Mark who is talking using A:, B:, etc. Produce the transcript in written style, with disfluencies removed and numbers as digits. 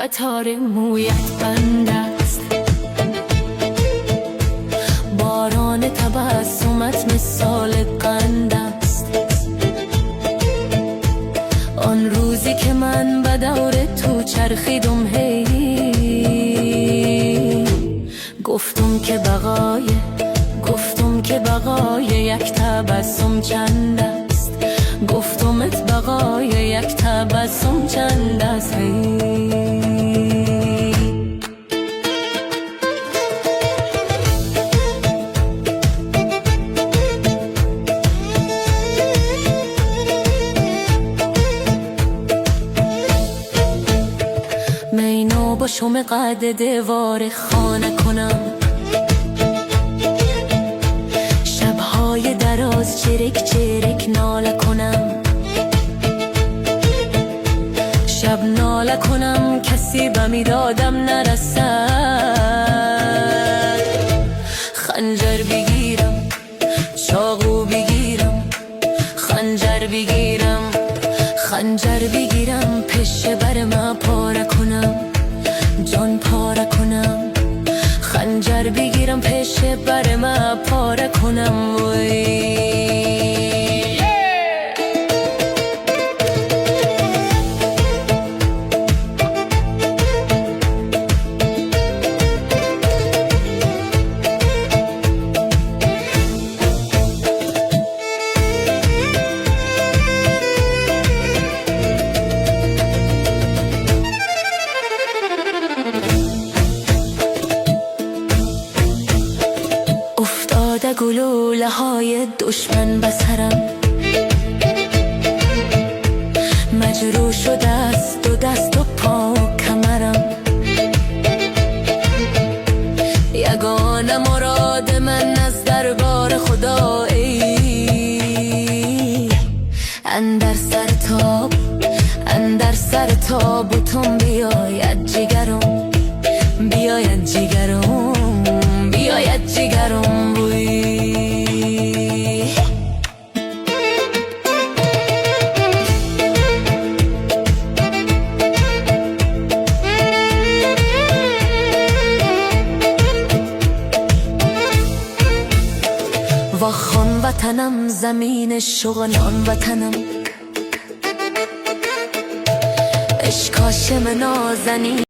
A: و تار مویت بند است. باران تبسمت مثال قند است. آن روزی که من به دور تو چرخیدم هی، گفتم که بقای یک تبسم چند است. گفتمت بقای یک تبسم چند است. مینو با شم قد دیوار خانه کنم، شبهای دراز چرک چرک ناله کنم. شب ناله کنم کسی به میرادم نرسد. خنجر بگیرم چاقو بگیرم، خنجر بگیرم پشه بر ما پاره کنم، جان پاره کنم. خنجر بگیرم پشه بر ما پاره کنم. افتاده گلوله های دشمن به سرم، مجروح شده است و دست و پا و کمرم. یگانه مراد من از دربار خدا ای، اندر سر تابوتم بیاید جگرم، بیاید جگرم، بیاید جگرم. واخوان وطنم زمین شغلان وطنم، اشکاش من نازنین